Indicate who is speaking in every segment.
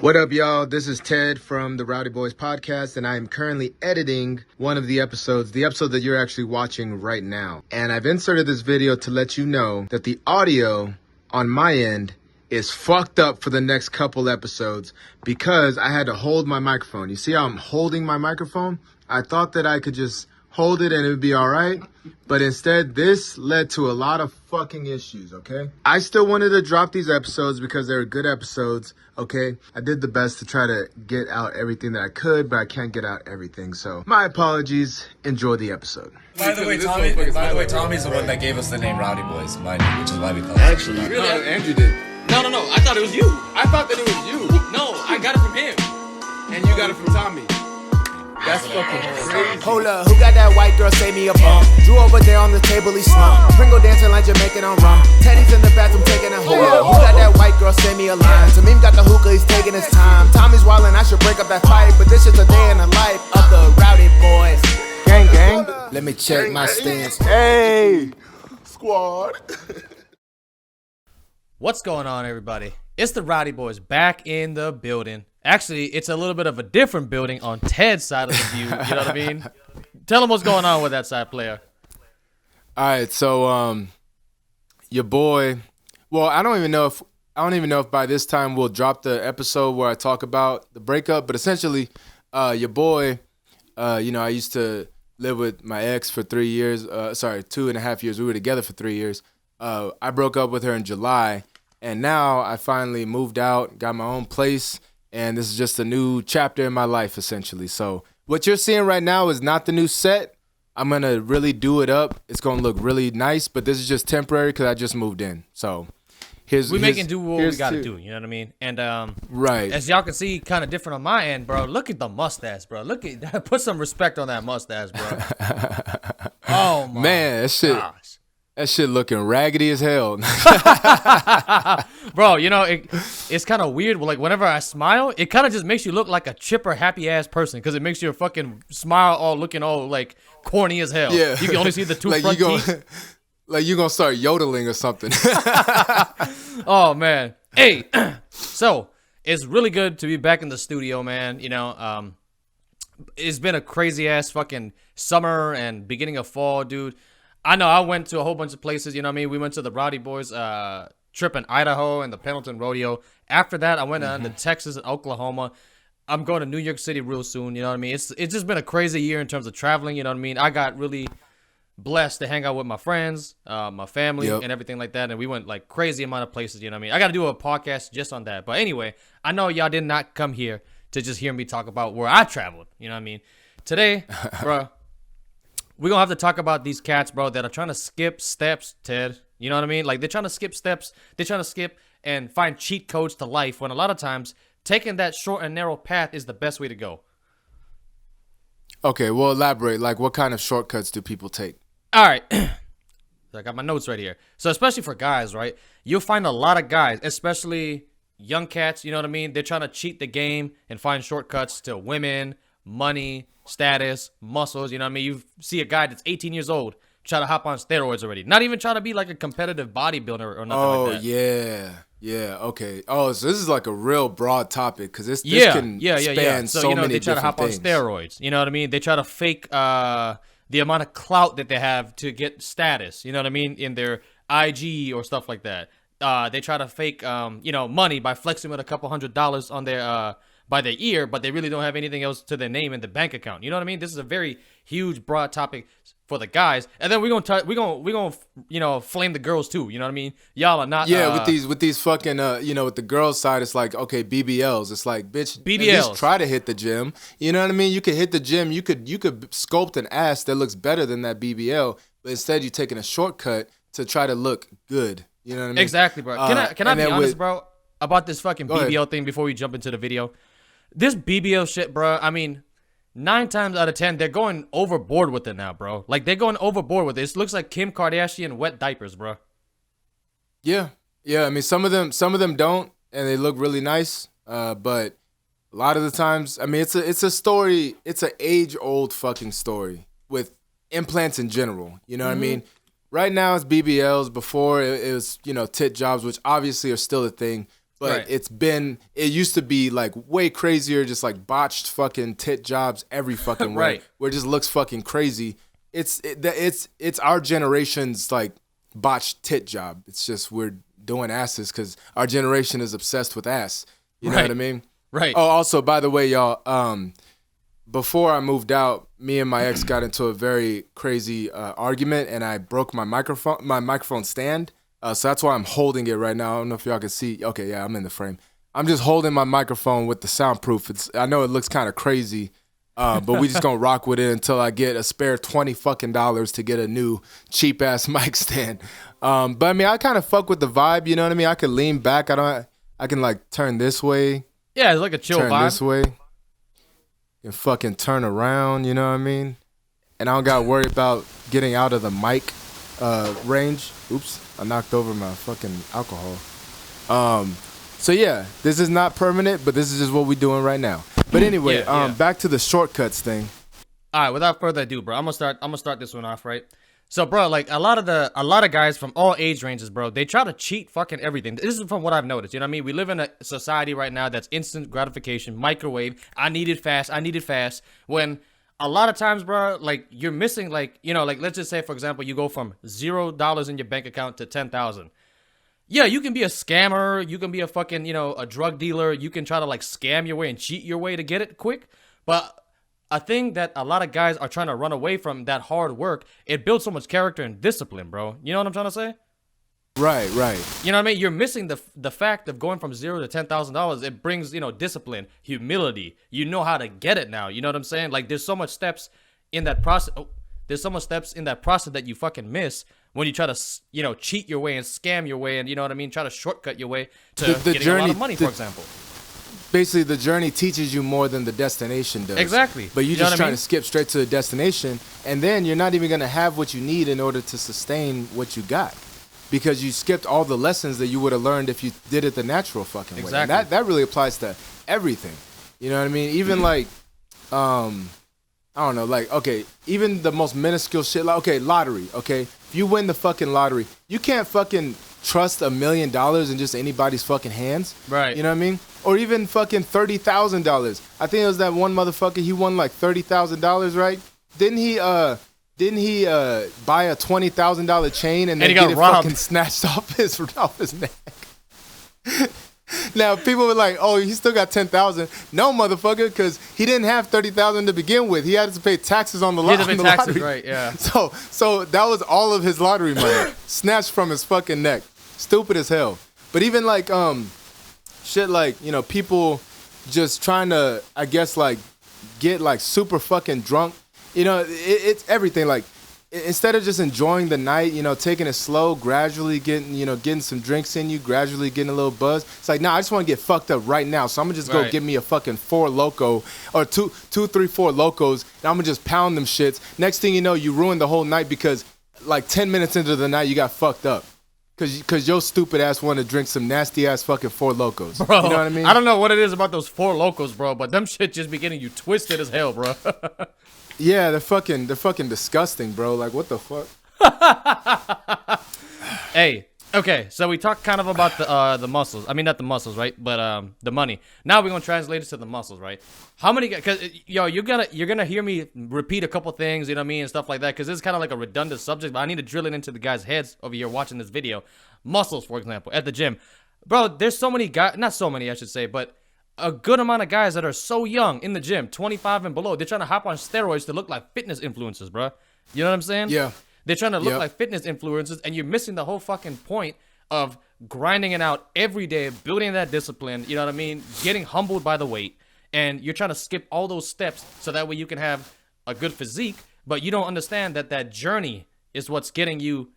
Speaker 1: What up, y'all? This is Ted from the Rowdy Boys podcast, and I am currently editing one of the episode that you're actually watching right now. And I've inserted this video to let you know that the audio on my end is fucked up for the next couple episodes because I had to hold my microphone. You see how I'm holding my microphone? I thought that I could just hold it and it would be all right. But instead, this led to a lot of fucking issues, okay? I still wanted to drop these episodes because they were good episodes, okay? I did the best to try to get out everything that I could, but I can't get out everything. So my apologies. Enjoy the episode.
Speaker 2: By the way, Tommy's the one that gave us the name Rowdy Boys, mind you, which is why we call it.
Speaker 3: Actually,
Speaker 2: Really?
Speaker 3: Andrew did.
Speaker 4: No, I thought it was you.
Speaker 3: I thought that it was you.
Speaker 4: No, I got it from him.
Speaker 3: And you got it from Tommy. That's fucking crazy.
Speaker 5: Hold up, who got that white girl, save me a bump? Drew over there on the table, he slumped. Pringle dancing like Jamaican on rum. Teddy's in the bathroom taking a hold up. Who got that white girl, send me a line? Tamim got the hookah, he's taking his time. Tommy's wildin', I should break up that fight. But this is a day in the life of the Rowdy Boys.
Speaker 1: Gang, gang.
Speaker 5: Let me check my stance.
Speaker 1: Hey!
Speaker 3: Squad.
Speaker 4: What's going on, everybody? It's the Rowdy Boys back in the building. Actually, it's a little bit of a different building on Ted's side of the view. You know what I mean? Tell them what's going on with that side player.
Speaker 1: All right, so your boy. Well, I don't even know if by this time we'll drop the episode where I talk about the breakup. But essentially, your boy. I used to live with my ex for 3 years. 2.5 years. We were together for 3 years. I broke up with her in July, and now I finally moved out, got my own place, and this is just a new chapter in my life, essentially. So what you're seeing right now is not the new set. I'm going to really do it up. It's going to look really nice, but this is just temporary because I just moved in. So
Speaker 4: we making do what we got to do, you know what I mean? And
Speaker 1: right.
Speaker 4: As y'all can see, kind of different on my end, bro. Look at the mustache, bro. Look at put some respect on that mustache, bro. Oh, my
Speaker 1: man,
Speaker 4: gosh.
Speaker 1: That shit looking raggedy as hell.
Speaker 4: Bro, you know, it's kind of weird. Like, whenever I smile, it kind of just makes you look like a chipper, happy-ass person because it makes your fucking smile all looking all, like, corny as hell.
Speaker 1: Yeah.
Speaker 4: You can only see the two
Speaker 1: like
Speaker 4: front teeth.
Speaker 1: Like you gonna start yodeling or something.
Speaker 4: Oh, man. Hey, so, it's really good to be back in the studio, man. You know, it's been a crazy-ass fucking summer and beginning of fall, dude. I know I went to a whole bunch of places, you know what I mean? We went to the Rowdy Boys trip in Idaho and the Pendleton Rodeo. After that, I went to Texas and Oklahoma. I'm going to New York City real soon, you know what I mean? It's just been a crazy year in terms of traveling, you know what I mean? I got really blessed to hang out with my friends, my family, and everything like that. And we went like crazy amount of places, you know what I mean? I got to do a podcast just on that. But anyway, I know y'all did not come here to just hear me talk about where I traveled, you know what I mean? Today, bro, we're going to have to talk about these cats, bro, that are trying to skip steps, Ted. You know what I mean? Like, they're trying to skip steps. They're trying to skip and find cheat codes to life when a lot of times taking that short and narrow path is the best way to go.
Speaker 1: Okay, well, elaborate. Like, what kind of shortcuts do people take?
Speaker 4: All right. I got my notes right here. So, especially for guys, right? You'll find a lot of guys, especially young cats, you know what I mean? They're trying to cheat the game and find shortcuts to women, money, status, muscles, you know what I mean? You see a guy that's 18 years old try to hop on steroids already. Not even trying to be like a competitive bodybuilder or nothing like that.
Speaker 1: Yeah, okay. Oh, so this is like a real broad topic because this
Speaker 4: span
Speaker 1: can span
Speaker 4: So,
Speaker 1: so
Speaker 4: you know,
Speaker 1: many
Speaker 4: they try to hop
Speaker 1: different
Speaker 4: on
Speaker 1: things.
Speaker 4: steroids. You know what I mean? They try to fake the amount of clout that they have to get status, you know what I mean, in their IG or stuff like that. They try to fake, money by flexing with a couple $100 on their by their ear, but they really don't have anything else to their name in the bank account. You know what I mean? This is a very huge, broad topic for the guys, and then we're gonna flame the girls too. You know what I mean? Y'all are not.
Speaker 1: With these fucking with the girls side, it's like, okay, BBLs. It's like, bitch,
Speaker 4: BBLs.
Speaker 1: At least try to hit the gym. You know what I mean? You could hit the gym. You could sculpt an ass that looks better than that BBL, but instead you're taking a shortcut to try to look good. You know what I mean?
Speaker 4: Exactly, bro. Can I be honest, bro, about this fucking BBL thing before we jump into the video? This BBL shit, bro, I mean, 9 times out of 10, they're going overboard with it now, bro. Like, they're going overboard with it. It looks like Kim Kardashian wet diapers, bro.
Speaker 1: Yeah. I mean, some of them don't, and they look really nice. But a lot of the times, I mean, it's a story. It's an age-old fucking story with implants in general. You know what I mean? Right now, it's BBLs. Before, it was tit jobs, which obviously are still a thing. But it used to be like way crazier, just like botched fucking tit jobs every fucking way, where it just looks fucking crazy. It's our generation's like botched tit job. It's just we're doing asses because our generation is obsessed with ass. You know what I mean?
Speaker 4: Right.
Speaker 1: Oh, also, by the way, y'all, before I moved out, me and my ex got into a very crazy argument, and I broke my microphone stand. So that's why I'm holding it right now. I don't know if y'all can see. Okay, yeah, I'm in the frame. I'm just holding my microphone with the soundproof. I know it looks kind of crazy, but we just gonna rock with it until I get a spare $20 fucking to get a new cheap ass mic stand. But I mean, I kind of fuck with the vibe. You know what I mean? I can lean back. I can like turn this way.
Speaker 4: Yeah, it's like a chill vibe.
Speaker 1: Turn this way. And fucking turn around. You know what I mean? And I don't gotta worry about getting out of the mic range. Oops. I knocked over my fucking alcohol. So yeah, this is not permanent, but this is just what we're doing right now. But anyway, back to the shortcuts thing.
Speaker 4: All right, without further ado, bro, I'm gonna start this one off, right? So, bro, like a lot of guys from all age ranges, bro, they try to cheat fucking everything. This is from what I've noticed. You know what I mean? We live in a society right now that's instant gratification, microwave. I need it fast. When a lot of times, bro, like you're missing, like, you know, like let's just say, for example, you go from $0 in your bank account to 10,000. Yeah, you can be a scammer. You can be a fucking, you know, a drug dealer. You can try to like scam your way and cheat your way to get it quick. But a thing that a lot of guys are trying to run away from, that hard work, it builds so much character and discipline, bro. You know what I'm trying to say?
Speaker 1: Right.
Speaker 4: You know what I mean? You're missing the fact of going from $0 to $10,000. It brings, you know, discipline, humility. You know how to get it now. You know what I'm saying? Like, there's so much steps in that process. There's so much steps in that process that you fucking miss when you try to, you know, cheat your way and scam your way and, you know what I mean, try to shortcut your way to getting a lot of money, for example.
Speaker 1: Basically, the journey teaches you more than the destination does.
Speaker 4: Exactly.
Speaker 1: But you're just trying to skip straight to the destination, and then you're not even going to have what you need in order to sustain what you got. Because you skipped all the lessons that you would have learned if you did it the natural fucking way.
Speaker 4: Exactly.
Speaker 1: And that really applies to everything. You know what I mean? Even like, I don't know, like, okay, even the most minuscule shit, like, okay, lottery, okay? If you win the fucking lottery, you can't fucking trust $1 million in just anybody's fucking hands.
Speaker 4: Right.
Speaker 1: You know what I mean? Or even fucking $30,000. I think it was that one motherfucker, he won like $30,000, right? Didn't he buy a $20,000 chain and then
Speaker 4: he
Speaker 1: get
Speaker 4: got
Speaker 1: it
Speaker 4: robbed.
Speaker 1: fucking snatched off his neck? Now people were like, "Oh, he still got 10,000." No, motherfucker, because he didn't have 30,000 to begin with. He had to pay taxes on the lottery.
Speaker 4: Right? Yeah.
Speaker 1: So that was all of his lottery money snatched from his fucking neck. Stupid as hell. But even like shit like, you know, people just trying to, I guess, like get like super fucking drunk. You know, it's everything. Like, instead of just enjoying the night, you know, taking it slow, gradually getting some drinks in you, gradually getting a little buzz. It's like, nah, I just want to get fucked up right now. So I'm gonna just go get me a fucking 4 Loco or two, 3, 4 Locos, and I'm gonna just pound them shits. Next thing you know, you ruin the whole night because like 10 minutes into the night, you got fucked up. Cause your stupid ass want to drink some nasty ass fucking 4 Locos.
Speaker 4: Bro,
Speaker 1: you know what I mean?
Speaker 4: I don't know what it is about those 4 Locos, bro, but them shit just be getting you twisted as hell, bro.
Speaker 1: Yeah, they're fucking disgusting, bro. Like, what the fuck?
Speaker 4: Hey, okay, so we talked kind of about the muscles. I mean, not the muscles, right? But the money. Now we're gonna translate it to the muscles, right? How many? Because yo, you're gonna hear me repeat a couple things, you know what I mean, and stuff like that. Because this is kind of like a redundant subject, but I need to drill it into the guys' heads over here watching this video. Muscles, for example, at the gym, bro. There's so many guys, not so many, I should say, but a good amount of guys that are so young in the gym, 25 and below. They're trying to hop on steroids to look like fitness influencers, bro. You know what I'm saying?
Speaker 1: Yeah.
Speaker 4: They're trying to look like fitness influencers, and you're missing the whole fucking point of grinding it out every day, building that discipline, you know what I mean? Getting humbled by the weight, and you're trying to skip all those steps so that way you can have a good physique, but you don't understand that that journey is what's getting you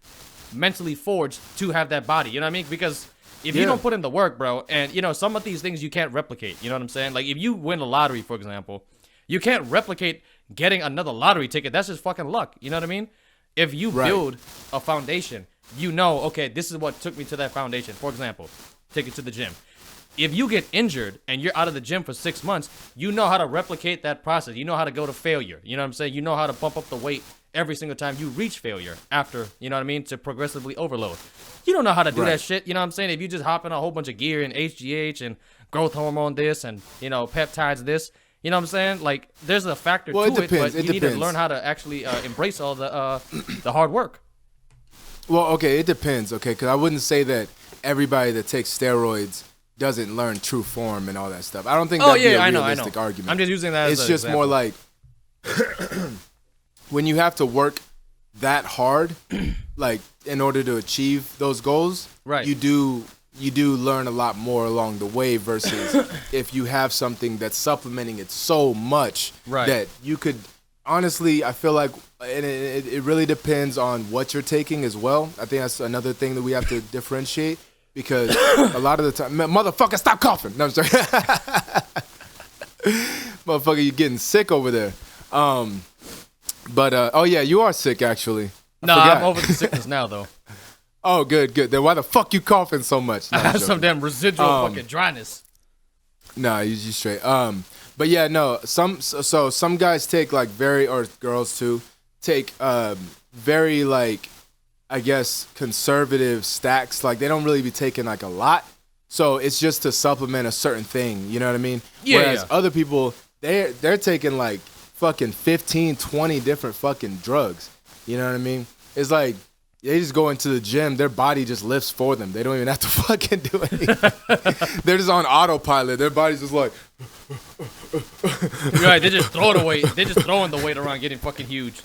Speaker 4: mentally forged to have that body, you know what I mean? Because if you don't put in the work, bro, and, you know, some of these things you can't replicate, you know what I'm saying? Like, if you win a lottery, for example, you can't replicate getting another lottery ticket. That's just fucking luck, you know what I mean? If you build a foundation, you know, okay, this is what took me to that foundation. For example, take it to the gym. If you get injured and you're out of the gym for 6 months, you know how to replicate that process. You know how to go to failure. You know what I'm saying? You know how to bump up the weight every single time you reach failure after, you know what I mean, to progressively overload. You don't know how to do that shit, you know what I'm saying? If you just hop in a whole bunch of gear and HGH and growth hormone this and, you know, peptides this, you know what I'm saying? Like, there's a factor to it, but you need to learn how to actually embrace all the hard work.
Speaker 1: Well, okay, it depends, okay? Because I wouldn't say that everybody that takes steroids doesn't learn true form and all that stuff. I don't think that'd be a realistic argument.
Speaker 4: I'm just using that as
Speaker 1: an example. It's just more like when you have to work that hard, like in order to achieve those goals,
Speaker 4: right?
Speaker 1: You do learn a lot more along the way versus if you have something that's supplementing it so much that you could honestly, I feel like, and it really depends on what you're taking as well. I think that's another thing that we have to differentiate. Because a lot of the time, motherfucker, stop coughing. No, I'm sorry. Motherfucker, you're getting sick over there. Oh yeah, you are sick actually.
Speaker 4: I'm over the sickness now though.
Speaker 1: Oh, good. Then why the fuck you coughing so much? No,
Speaker 4: I have some damn residual fucking dryness.
Speaker 1: Nah, you straight. But yeah, no. Some guys take like or girls too take very like, I guess, conservative stacks. Like, they don't really be taking, like, a lot. So it's just to supplement a certain thing. You know what I mean?
Speaker 4: Yeah,
Speaker 1: Whereas other people, they're taking, like, fucking 15, 20 different fucking drugs. You know what I mean? It's like, they just go into the gym. Their body just lifts for them. They don't even have to fucking do anything. They're just on autopilot. Their body's just like...
Speaker 4: Right, they just throw the weight. They're just throwing the weight around getting fucking huge.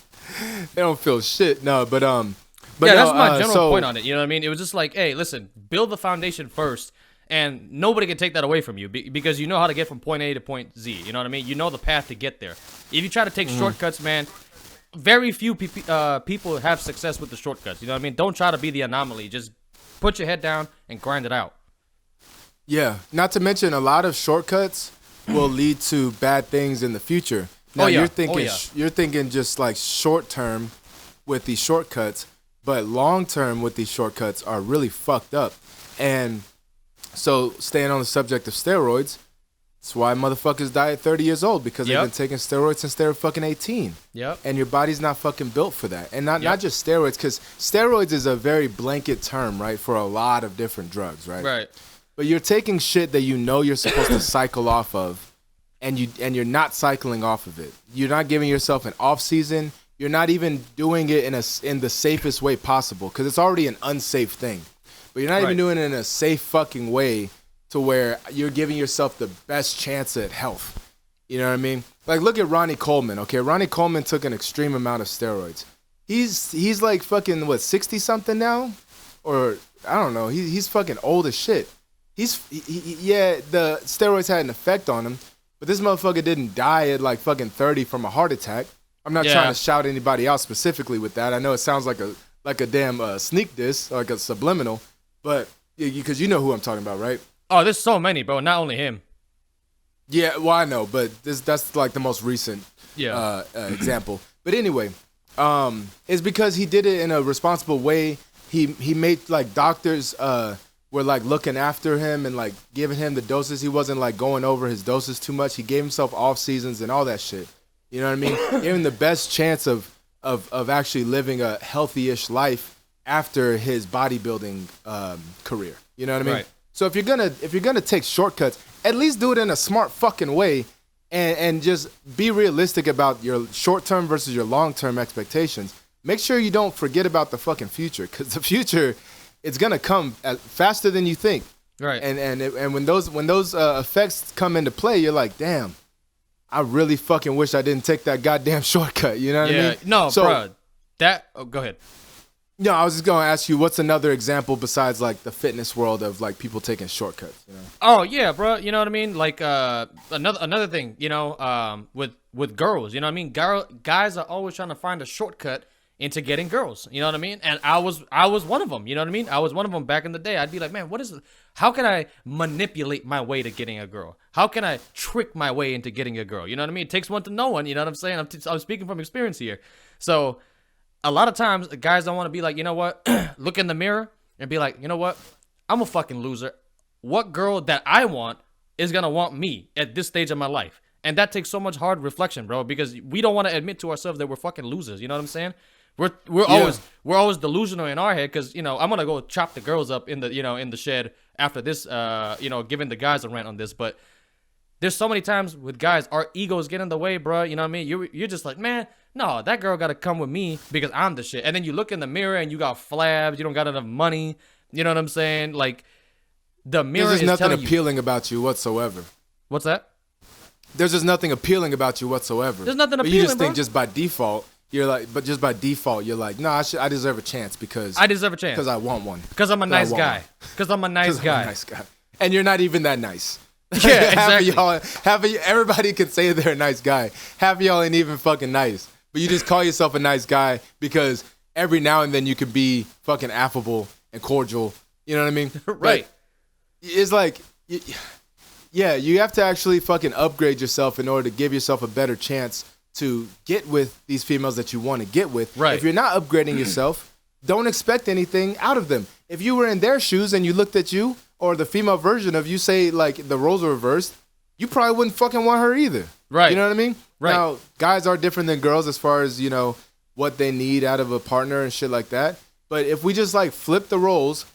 Speaker 1: They don't feel shit. No, but
Speaker 4: yeah, that's my general point on it. You know what I mean? It was just like, hey, listen, build the foundation first, and nobody can take that away from you because you know how to get from point A to point Z. You know what I mean? You know the path to get there. If you try to take shortcuts, man, very few people have success with the shortcuts. You know what I mean? Don't try to be the anomaly. Just put your head down and grind it out.
Speaker 1: Yeah, not to mention a lot of shortcuts will lead to bad things in the future. Now you're thinking just like short term with these shortcuts. But long term with these shortcuts are really fucked up. And so staying on the subject of steroids, that's why motherfuckers die at 30 years old, because they've been taking steroids since they were fucking 18.
Speaker 4: Yep.
Speaker 1: And your body's not fucking built for that. And not just steroids, because steroids is a very blanket term, right, for a lot of different drugs, right?
Speaker 4: Right.
Speaker 1: But you're taking shit that you know you're supposed to cycle off of, and you're not cycling off of it. You're not giving yourself an off season. You're not even doing it in the safest way possible, because it's already an unsafe thing. But you're not even doing it in a safe fucking way to where you're giving yourself the best chance at health. You know what I mean? Like, look at Ronnie Coleman, okay? Ronnie Coleman took an extreme amount of steroids. He's like fucking, what, 60-something now? Or, I don't know. He's fucking old as shit. The steroids had an effect on him, but this motherfucker didn't die at like fucking 30 from a heart attack. I'm not trying to shout anybody out specifically with that. I know it sounds like a damn sneak diss, like a subliminal, but because you know who I'm talking about, right?
Speaker 4: Oh, there's so many, bro. Not only him.
Speaker 1: Yeah, well, I know, but that's like the most recent example. But anyway, it's because he did it in a responsible way. He made like doctors were like looking after him and like giving him the doses. He wasn't like going over his doses too much. He gave himself off seasons and all that shit. You know what I mean? Gave him the best chance of actually living a healthy-ish life after his bodybuilding career. You know what I mean?
Speaker 4: Right.
Speaker 1: So if you're gonna take shortcuts, at least do it in a smart fucking way, and just be realistic about your short-term versus your long-term expectations. Make sure you don't forget about the fucking future, because the future, it's gonna come faster than you think.
Speaker 4: Right.
Speaker 1: And when those effects come into play, you're like, damn. I really fucking wish I didn't take that goddamn shortcut. You know what I mean?
Speaker 4: No, bro. Go ahead.
Speaker 1: No, I was just going to ask you, what's another example besides, like, the fitness world of, like, people taking shortcuts, you know?
Speaker 4: Oh, yeah, bro. You know what I mean? Like, another thing, you know, with girls, you know what I mean? Guys are always trying to find a shortcut into getting girls, you know what I mean? And I was one of them, you know what I mean? I was one of them back in the day. I'd be like, man, what is it? How can I manipulate my way to getting a girl? How can I trick my way into getting a girl? You know what I mean? It takes one to know one, you know what I'm saying? I'm speaking from experience here. So a lot of times guys don't want to be like, you know what? Look in the mirror and be like, you know what? I'm a fucking loser. What girl that I want is going to want me at this stage of my life? And that takes so much hard reflection, bro, because we don't want to admit to ourselves that we're fucking losers. You know what I'm saying? We're always delusional in our head because, you know, I'm going to go chop the girls up in the, you know, in the shed after this, you know, giving the guys a rant on this. But there's so many times with guys, our egos get in the way, bro. You know what I mean? You're just like, man, no, that girl got to come with me because I'm the shit. And then you look in the mirror and you got flabs. You don't got enough money. You know what I'm saying? Like, the mirror is telling you.
Speaker 1: There's nothing appealing about you whatsoever.
Speaker 4: What's that?
Speaker 1: There's just nothing appealing about you whatsoever.
Speaker 4: There's nothing
Speaker 1: but
Speaker 4: appealing,
Speaker 1: you just think
Speaker 4: bro.
Speaker 1: just by default, you're like, but just by default, you're like, no, I deserve a chance because
Speaker 4: I deserve a chance.
Speaker 1: Because I want one.
Speaker 4: Because I'm a nice guy. Because I'm a nice guy.
Speaker 1: I'm a nice guy. And you're not even that nice.
Speaker 4: Yeah, exactly.
Speaker 1: Half of everybody can say they're a nice guy. Half of y'all ain't even fucking nice. But you just call yourself a nice guy because every now and then you can be fucking affable and cordial. You know what I mean?
Speaker 4: Right.
Speaker 1: But it's like, yeah, you have to actually fucking upgrade yourself in order to give yourself a better chance to get with these females that you want to get with.
Speaker 4: Right.
Speaker 1: If you're not upgrading yourself, don't expect anything out of them. If you were in their shoes and you looked at you or the female version of you, say like the roles were reversed, you probably wouldn't fucking want her either.
Speaker 4: Right.
Speaker 1: You know what I mean?
Speaker 4: Right.
Speaker 1: Now, guys are different than girls as far as, you know, what they need out of a partner and shit like that. But if we just like flip the roles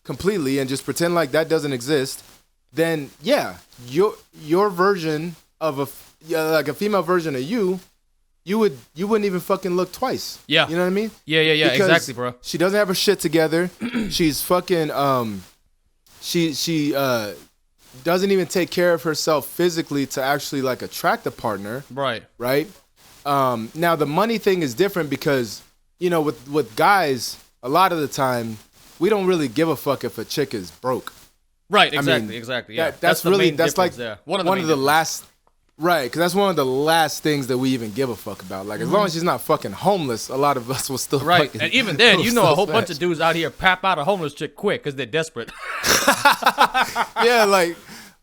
Speaker 1: completely and just pretend like that doesn't exist, then yeah, your version of like a female version of you wouldn't even fucking look twice.
Speaker 4: Yeah.
Speaker 1: You know what I mean?
Speaker 4: Yeah,
Speaker 1: Because
Speaker 4: exactly, bro.
Speaker 1: She doesn't have her shit together. She's fucking she doesn't even take care of herself physically to actually like attract a partner.
Speaker 4: Right.
Speaker 1: Right? Now the money thing is different because, you know, with guys, a lot of the time we don't really give a fuck if a chick is broke.
Speaker 4: Right, exactly,
Speaker 1: I mean,
Speaker 4: exactly. Yeah,
Speaker 1: that's
Speaker 4: the
Speaker 1: really
Speaker 4: main
Speaker 1: that's like
Speaker 4: difference there.
Speaker 1: one of the last, right? Because that's one of the last things that we even give a fuck about. Like as long as she's not fucking homeless, a lot of us will still
Speaker 4: right.
Speaker 1: fucking,
Speaker 4: And even then, you know, a whole
Speaker 1: smash.
Speaker 4: bunch of dudes out here pap out a homeless chick quick because they're desperate.
Speaker 1: Yeah, like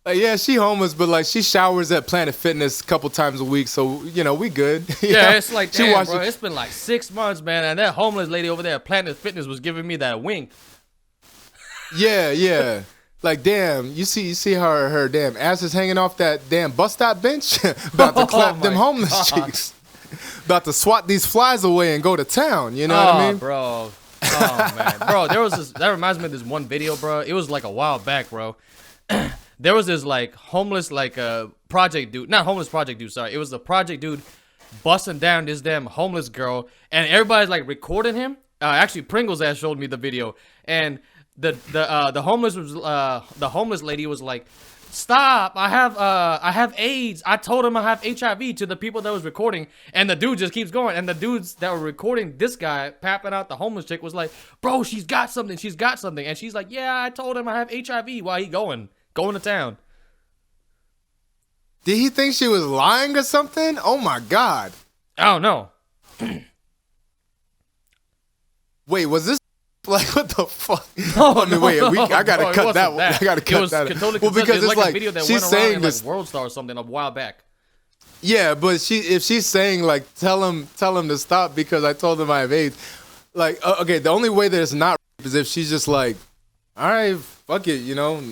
Speaker 1: yeah, she homeless, but like she showers at Planet Fitness a couple times a week, so you know we good.
Speaker 4: Yeah, it's like,
Speaker 1: she
Speaker 4: damn, bro, it's been like 6 months, man, and that homeless lady over there at Planet Fitness was giving me that wink.
Speaker 1: Yeah. Like damn, you see her damn ass is hanging off that damn bus stop bench, about to clap them homeless cheeks, about to swat these flies away and go to town. You know what I mean,
Speaker 4: bro? Oh man, bro, there was this. That reminds me of this one video, bro. It was like a while back, bro. There was this like homeless project dude, not homeless project dude. Sorry, it was the project dude busting down this damn homeless girl, and everybody's like recording him. Actually, Pringle's ass showed me the video, and the homeless lady was like, "Stop! I have AIDS. I told him I have HIV to the people that was recording." And the dude just keeps going. And the dudes that were recording this guy papping out the homeless chick was like, "Bro, she's got something. She's got something." And she's like, "Yeah, I told him I have HIV." While he going to town.
Speaker 1: Did he think she was lying or something? Oh my god!
Speaker 4: I don't know.
Speaker 1: Wait, was this like what the fuck?
Speaker 4: No,
Speaker 1: I mean, wait, I gotta
Speaker 4: bro, it
Speaker 1: cut that
Speaker 4: wasn't
Speaker 1: one. I gotta cut that.
Speaker 4: Totally
Speaker 1: Well, because
Speaker 4: it was
Speaker 1: it's
Speaker 4: like a video that
Speaker 1: she's
Speaker 4: went around
Speaker 1: saying
Speaker 4: in
Speaker 1: this.
Speaker 4: like World Star or something a while back.
Speaker 1: Yeah, but if she's saying like tell him to stop because I told him I have AIDS, like okay, the only way that it's not is if she's just like, all right, fuck it, you know,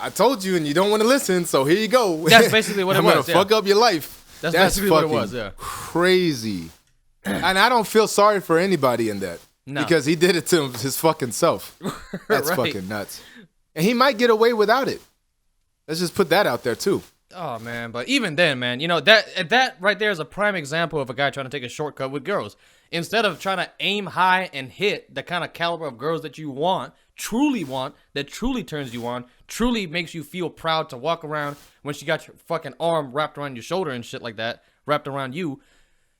Speaker 1: I told you and you don't want to listen, so here you go.
Speaker 4: That's basically what it
Speaker 1: I'm
Speaker 4: was.
Speaker 1: gonna fuck up your life.
Speaker 4: That's basically what it
Speaker 1: fucking
Speaker 4: was. Yeah.
Speaker 1: crazy. And I don't feel sorry for anybody in that.
Speaker 4: No.
Speaker 1: Because he did it to his fucking self. That's
Speaker 4: Right.
Speaker 1: fucking nuts. And he might get away without it. Let's just put that out there too.
Speaker 4: Oh man, but even then, man, you know that right there is a prime example of a guy trying to take a shortcut with girls. Instead of trying to aim high and hit the kind of caliber of girls that you want, that truly turns you on, truly makes you feel proud to walk around when she got your fucking arm wrapped around your shoulder and shit like that, wrapped around you.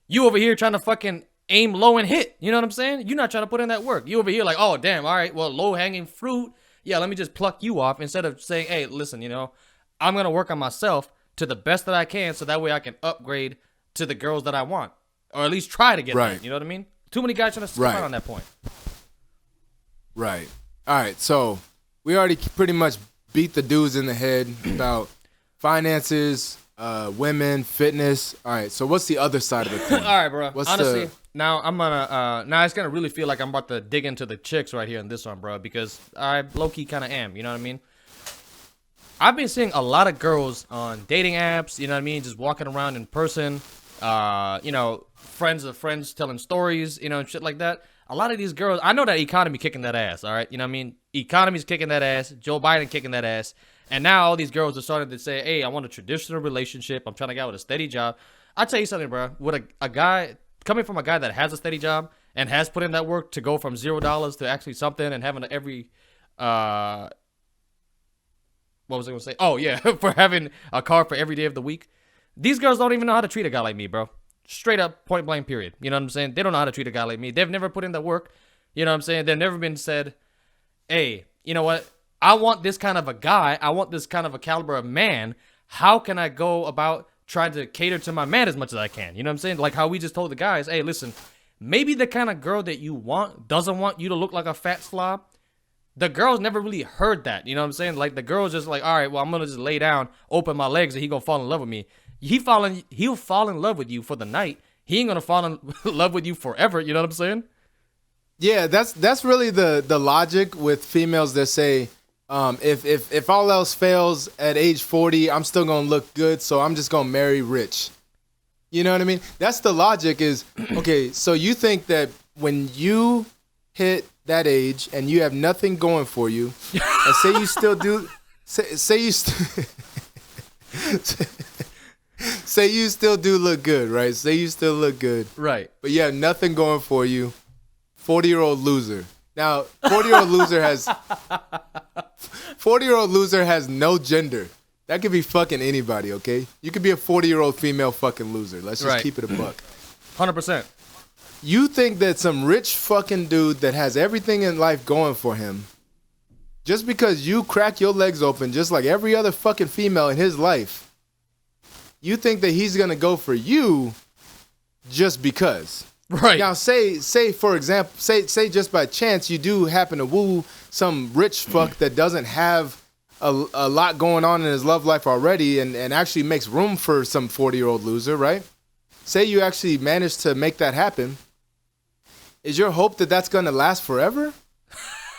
Speaker 4: You over here trying to fucking aim low and hit. You know what I'm saying? You're not trying to put in that work. You over here like, oh damn, all right, well, low hanging fruit. Yeah, let me just pluck you off instead of saying, hey, listen, you know, I'm gonna work on myself to the best that I can, so that way I can upgrade to the girls that I want, or at least try to get
Speaker 1: Right.
Speaker 4: them. You know what I mean? Too many guys trying to skip out on that point.
Speaker 1: Right. All right. So we already pretty much beat the dudes in the head about finances, women, fitness. All right. So what's the other side of the thing?
Speaker 4: All right, bro.
Speaker 1: What's
Speaker 4: Honestly, now I'm gonna now it's gonna really feel like I'm about to dig into the chicks right here in this one, bro, because I low key kind of am. You know what I mean? I've been seeing a lot of girls on dating apps, you know what I mean, just walking around in person, you know, friends of friends telling stories, you know, and shit like that. A lot of these girls, I know that economy kicking that ass, all right? You know what I mean? Economy's kicking that ass, Joe Biden kicking that ass, and now all these girls are starting to say, hey, I want a traditional relationship, I'm trying to get out with a steady job. I'll tell you something, bro. With a guy, coming from a guy that has a steady job and has put in that work to go from $0 to actually something and having every, what was I going to say? Oh, yeah, for having a car for every day of the week. These girls don't even know how to treat a guy like me, bro. Straight up, point blank, period. You know what I'm saying? They don't know how to treat a guy like me. They've never put in the work. You know what I'm saying? They've never been said, hey, you know what? I want this kind of a guy. I want this kind of a caliber of man. How can I go about trying to cater to my man as much as I can? You know what I'm saying? Like how we just told the guys, hey, listen, maybe the kind of girl that you want doesn't want you to look like a fat slob. The girls never really heard that. You know what I'm saying? Like the girls just like, all right, well, I'm going to just lay down, open my legs, and he going to fall in love with me. He'll fall in love with you for the night. He ain't gonna fall in love with you forever. You know what I'm saying?
Speaker 1: Yeah, that's really the logic with females that say, if all else fails at age 40, I'm still gonna look good, so I'm just gonna marry rich. You know what I mean? That's the logic. Is okay. So you think that when you hit that age and you have nothing going for you, and say you still do, say you. Say you still do look good, right? Say you still look good.
Speaker 4: Right.
Speaker 1: But you have nothing going for you. 40-year-old loser. Now, 40-year-old loser has 40-year-old loser has no gender. That could be fucking anybody, okay? You could be a 40-year-old female fucking loser. Let's just keep it a buck.
Speaker 4: 100%.
Speaker 1: You think that some rich fucking dude that has everything in life going for him, just because you crack your legs open just like every other fucking female in his life, you think that he's gonna go for you just because?
Speaker 4: Right.
Speaker 1: Now, say for example, say just by chance you do happen to woo some rich fuck that doesn't have a lot going on in his love life already, and actually makes room for some 40-year-old loser, right? Say you actually manage to make that happen. Is your hope that that's gonna last forever?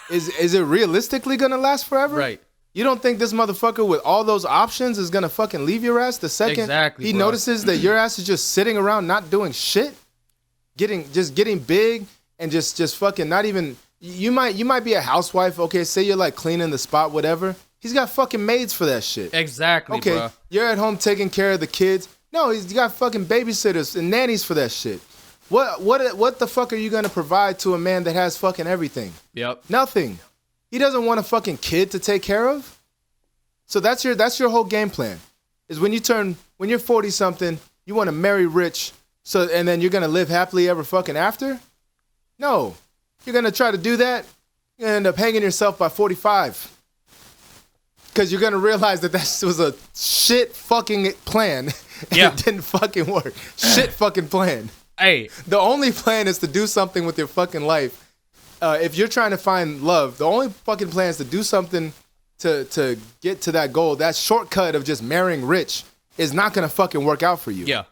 Speaker 1: Is it realistically gonna last forever?
Speaker 4: Right.
Speaker 1: You don't think this motherfucker with all those options is gonna fucking leave your ass the second he notices that your ass is just sitting around not doing shit, getting big and just fucking not even. You might be a housewife, okay? Say you're like cleaning the spot, whatever. He's got fucking maids for that shit.
Speaker 4: Exactly.
Speaker 1: Okay,
Speaker 4: bro.
Speaker 1: You're at home taking care of the kids. No, he's got fucking babysitters and nannies for that shit. What the fuck are you gonna provide to a man that has fucking everything?
Speaker 4: Yep.
Speaker 1: Nothing. He doesn't want a fucking kid to take care of. So that's your whole game plan. Is when you're 40 something, you want to marry rich, and then you're gonna live happily ever fucking after? No. You're gonna try to do that, you're gonna end up hanging yourself by 45. Because you're gonna realize that was a shit fucking plan. And it didn't fucking work. Shit fucking plan.
Speaker 4: Hey.
Speaker 1: The only plan is to do something with your fucking life. If you're trying to find love, the only fucking plan is to do something to get to that goal. That shortcut of just marrying rich is not gonna fucking work out for you.
Speaker 4: Yeah,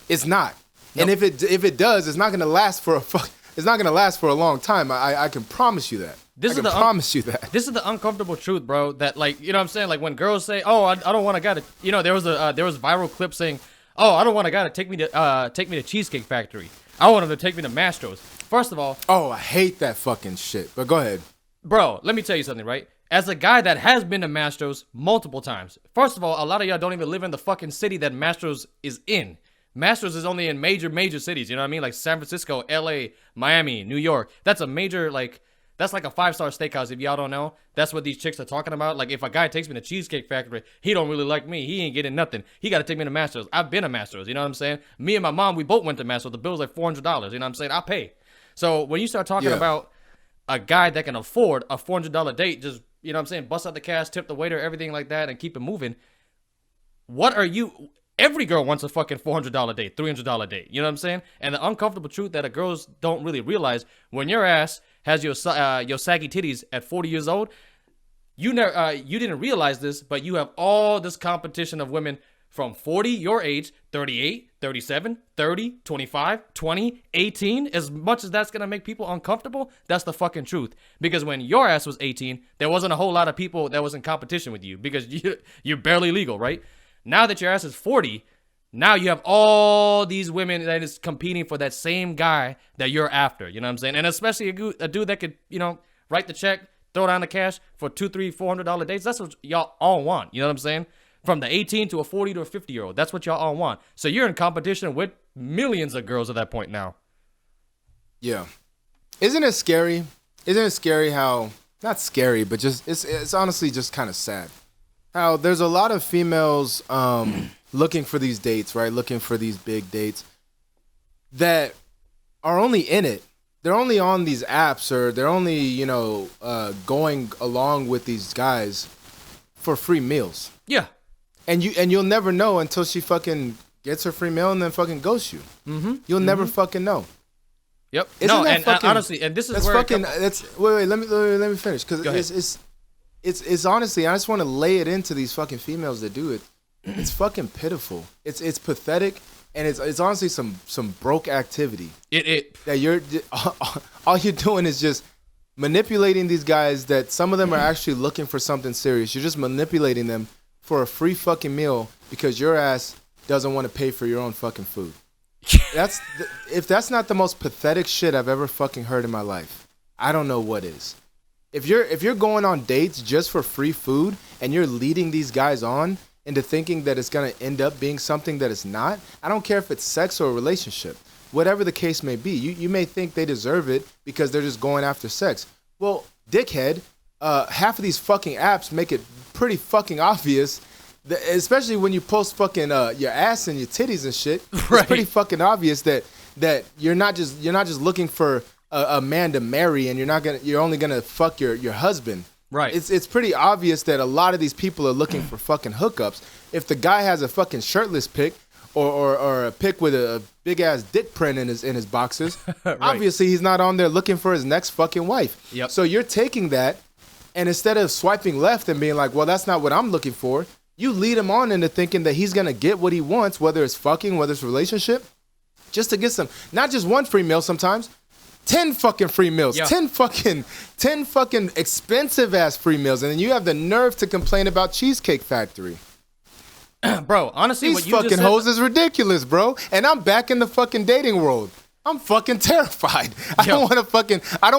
Speaker 1: it's not.
Speaker 4: Nope.
Speaker 1: And if it does, it's not gonna last for a long time. I can promise you that. This is the
Speaker 4: uncomfortable truth, bro. That, like, you know what I'm saying? Like when girls say, "Oh, I don't want a guy to," you know, there was viral clip saying, "Oh, I don't want a guy to take me to Cheesecake Factory. I want him to take me to Mastro's." First of all,
Speaker 1: I hate that fucking shit. But go ahead.
Speaker 4: Bro, let me tell you something, right? As a guy that has been to Mastro's multiple times, first of all, a lot of y'all don't even live in the fucking city that Mastro's is in. Mastro's is only in major cities, you know what I mean? Like San Francisco, LA, Miami, New York. That's a major, like, that's like a 5-star steakhouse. If y'all don't know, that's what these chicks are talking about. Like, if a guy takes me to Cheesecake Factory, he don't really like me. He ain't getting nothing. He got to take me to Mastro's. I've been to Mastro's, you know what I'm saying? Me and my mom, we both went to Mastro's. The bill's like $400, you know what I'm saying? I'll pay. So when you start talking about a guy that can afford a $400 date, just, you know what I'm saying, bust out the cash, tip the waiter, everything like that, and keep it moving. What are you? Every girl wants a fucking $400 date, $300 date. You know what I'm saying? And the uncomfortable truth that girls don't really realize, when your ass has your saggy titties at 40 years old, you didn't realize this, but you have all this competition of women from 40, your age, 38, 37, 30, 25, 20, 18, as much as that's going to make people uncomfortable, that's the fucking truth. Because when your ass was 18, there wasn't a whole lot of people that was in competition with you because you're barely legal, right? Now that your ass is 40, now you have all these women that is competing for that same guy that you're after. You know what I'm saying? And especially a dude that could, write the check, throw down the cash for $200, $300, $400 dates. That's what y'all all want. You know what I'm saying? From the 18 to a 40 to a 50-year-old. That's what y'all all want. So you're in competition with millions of girls at that point now.
Speaker 1: Yeah. Isn't it scary? Isn't it scary how, not scary, but just, it's honestly just kind of sad. How there's a lot of females looking for these dates, right? Looking for these big dates that are only in it. They're only on these apps, or they're only, going along with these guys for free meals.
Speaker 4: Yeah.
Speaker 1: And you'll never know until she fucking gets her free meal and then fucking ghosts you. Mm-hmm. You'll never fucking know.
Speaker 4: Yep.
Speaker 1: Isn't that fucking,
Speaker 4: honestly, and this is
Speaker 1: that's
Speaker 4: where
Speaker 1: fucking. Wait. Let me finish, because it's honestly, I just want to lay it into these fucking females that do it. It's fucking pitiful. It's pathetic, and it's honestly some broke activity. That you're all you're doing is just manipulating these guys. That some of them are actually looking for something serious. You're just manipulating them for a free fucking meal because your ass doesn't want to pay for your own fucking food. If that's not the most pathetic shit I've ever fucking heard in my life, I don't know what is. If you're going on dates just for free food and you're leading these guys on into thinking that it's gonna end up being something that it's not, I don't care if it's sex or a relationship, whatever the case may be. You may think they deserve it because they're just going after sex. Well, dickhead, half of these fucking apps make it pretty fucking obvious, especially when you post fucking your ass and your titties and shit.
Speaker 4: Right.
Speaker 1: It's pretty fucking obvious that you're not just looking for a man to marry, and you're only gonna fuck your husband.
Speaker 4: Right.
Speaker 1: It's pretty obvious that a lot of these people are looking for fucking hookups. If the guy has a fucking shirtless pic or a pic with a big ass dick print in his boxes, right. Obviously he's not on there looking for his next fucking wife.
Speaker 4: Yep.
Speaker 1: So you're taking that, and instead of swiping left and being like, well, that's not what I'm looking for, you lead him on into thinking that he's gonna get what he wants, whether it's fucking, whether it's a relationship, just to get some, not just one free meal sometimes, 10 fucking free meals,
Speaker 4: yeah.
Speaker 1: 10 fucking expensive ass free meals, and then you have the nerve to complain about Cheesecake Factory.
Speaker 4: Bro, honestly,
Speaker 1: these
Speaker 4: what you
Speaker 1: fucking
Speaker 4: just said,
Speaker 1: hoes is ridiculous, bro. And I'm back in the fucking dating world. I'm fucking terrified. I don't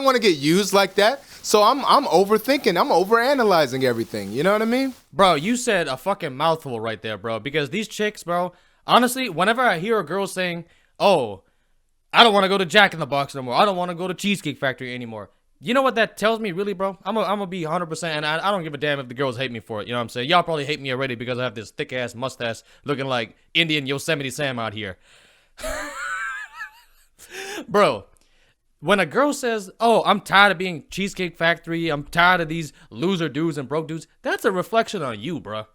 Speaker 1: want to get used like that. So I'm overthinking. I'm overanalyzing everything. You know what I mean?
Speaker 4: Bro, you said a fucking mouthful right there, bro. Because these chicks, bro, honestly, whenever I hear a girl saying, oh, I don't want to go to Jack in the Box no more. I don't want to go to Cheesecake Factory anymore. You know what that tells me, really, bro? I'm gonna be 100%, and I don't give a damn if the girls hate me for it. You know what I'm saying? Y'all probably hate me already because I have this thick-ass mustache looking like Indian Yosemite Sam out here. Bro, when a girl says, oh, I'm tired of being Cheesecake Factory, I'm tired of these loser dudes and broke dudes, that's a reflection on you, bro.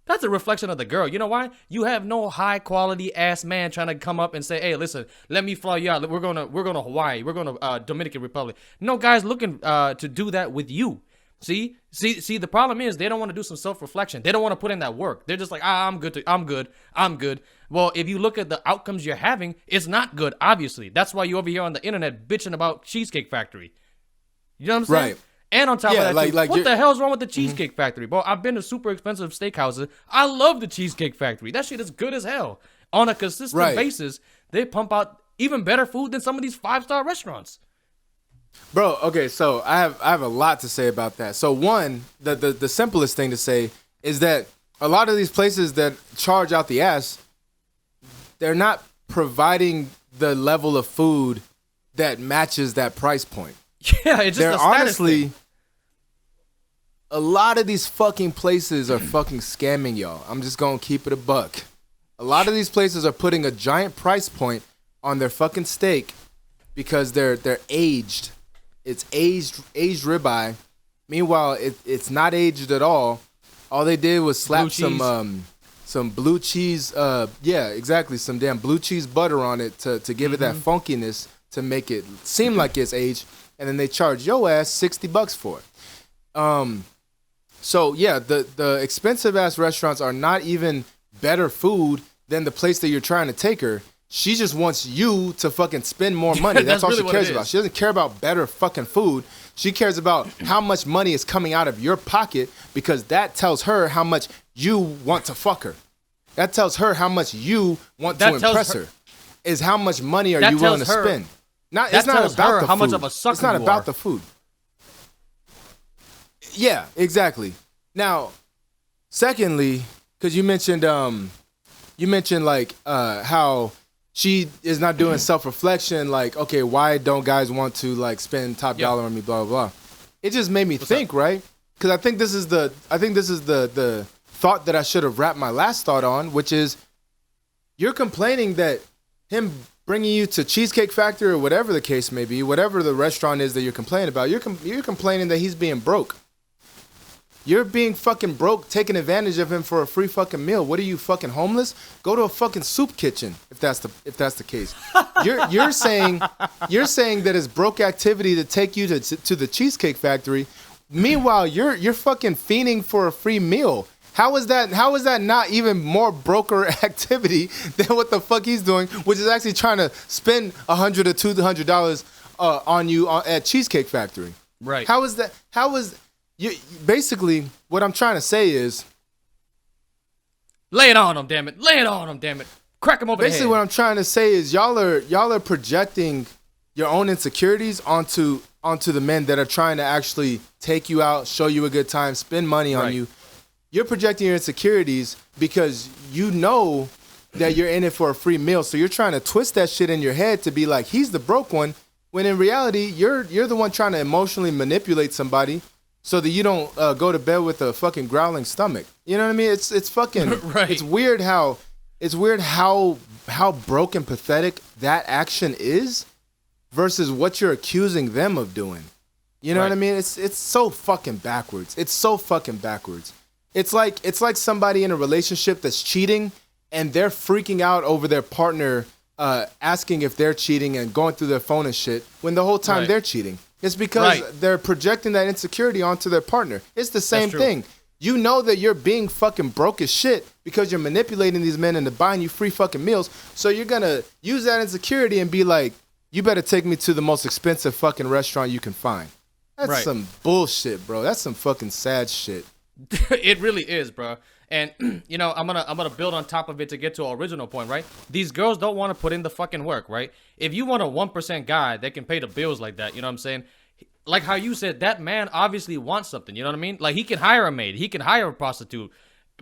Speaker 4: That's a reflection of the girl. You know why? You have no high quality ass man trying to come up and say, "Hey, listen, let me fly you out. We're going to Hawaii. We're going to Dominican Republic." No guy's looking to do that with you. See. The problem is they don't want to do some self-reflection. They don't want to put in that work. They're just like, I'm good. Well, if you look at the outcomes you're having, it's not good. Obviously, that's why you're over here on the internet bitching about Cheesecake Factory. You know what I'm saying?
Speaker 1: Right.
Speaker 4: And on top of that,
Speaker 1: like
Speaker 4: what the hell's wrong with the Cheesecake Factory? Bro, I've been to super expensive steakhouses. I love the Cheesecake Factory. That shit is good as hell. On a consistent basis, they pump out even better food than some of these 5-star restaurants.
Speaker 1: Bro, okay, so I have a lot to say about that. So one, the simplest thing to say is that a lot of these places that charge out the ass, they're not providing the level of food that matches that price point.
Speaker 4: Yeah, it's just
Speaker 1: they're
Speaker 4: a status
Speaker 1: honestly
Speaker 4: thing.
Speaker 1: A lot of these fucking places are fucking scamming y'all. I'm just gonna keep it a buck. A lot of these places are putting a giant price point on their fucking steak because they're aged. It's aged ribeye. Meanwhile, it's not aged at all. All they did was slap some blue cheese. Yeah, exactly. Some damn blue cheese butter on it to give it that funkiness to make it seem like it's aged. And then they charge your ass $60 for it. So yeah, the expensive ass restaurants are not even better food than the place that you're trying to take her. She just wants you to fucking spend more money. That's all
Speaker 4: really
Speaker 1: she
Speaker 4: what
Speaker 1: cares
Speaker 4: it
Speaker 1: about.
Speaker 4: is.
Speaker 1: She doesn't care about better fucking food. She cares about how much money is coming out of your pocket, because that tells her how much you want to fuck her. That tells her how much you want to impress her. Is how much money are you willing to spend? It's not about the
Speaker 4: how
Speaker 1: food.
Speaker 4: much of a sucker
Speaker 1: It's not
Speaker 4: you
Speaker 1: about
Speaker 4: are.
Speaker 1: the food. Yeah, exactly. Now, secondly, because you mentioned like how she is not doing self-reflection, like, okay, why don't guys want to like spend top dollar on me, blah blah blah. It just made me think, right? Because I think this is the thought that I should have wrapped my last thought on, which is you're complaining that him bringing you to Cheesecake Factory or whatever the case may be, whatever the restaurant is that you're complaining about, you're complaining that he's being broke. You're being fucking broke, taking advantage of him for a free fucking meal. What are you, fucking homeless? Go to a fucking soup kitchen if that's the case. You're saying that it's broke activity to take you to the Cheesecake Factory. Meanwhile, you're fucking fiending for a free meal. How is that not even more broker activity than what the fuck he's doing, which is actually trying to spend $100 or $200 on you at Cheesecake Factory?
Speaker 4: Right.
Speaker 1: How is that? Basically, what I'm trying to say is,
Speaker 4: Lay it on him, damn it. Lay it on him, damn it. Crack him over the head.
Speaker 1: basically what I'm trying to say is y'all are projecting your own insecurities onto the men that are trying to actually take you out, show you a good time, spend money on you. You're projecting your insecurities because you know that you're in it for a free meal. So you're trying to twist that shit in your head to be like, he's the broke one, when in reality, you're the one trying to emotionally manipulate somebody so that you don't go to bed with a fucking growling stomach. You know what I mean? It's fucking
Speaker 4: Right.
Speaker 1: It's weird how broke and pathetic that action is versus what you're accusing them of doing. You know what I mean? It's so fucking backwards. It's so fucking backwards. It's like somebody in a relationship that's cheating and they're freaking out over their partner asking if they're cheating and going through their phone and shit when the whole time they're cheating. It's because they're projecting that insecurity onto their partner. It's the same thing. You know that you're being fucking broke as shit because you're manipulating these men into buying you free fucking meals. So you're going to use that insecurity and be like, you better take me to the most expensive fucking restaurant you can find. That's some bullshit, bro. That's some fucking sad shit.
Speaker 4: It really is, bro. And you know, I'm gonna build on top of it to get to our original point, right? These girls don't want to put in the fucking work, right? If you want a 1% guy that can pay the bills like that, you know what I'm saying? Like how you said, that man obviously wants something, you know what I mean? Like he can hire a maid, he can hire a prostitute.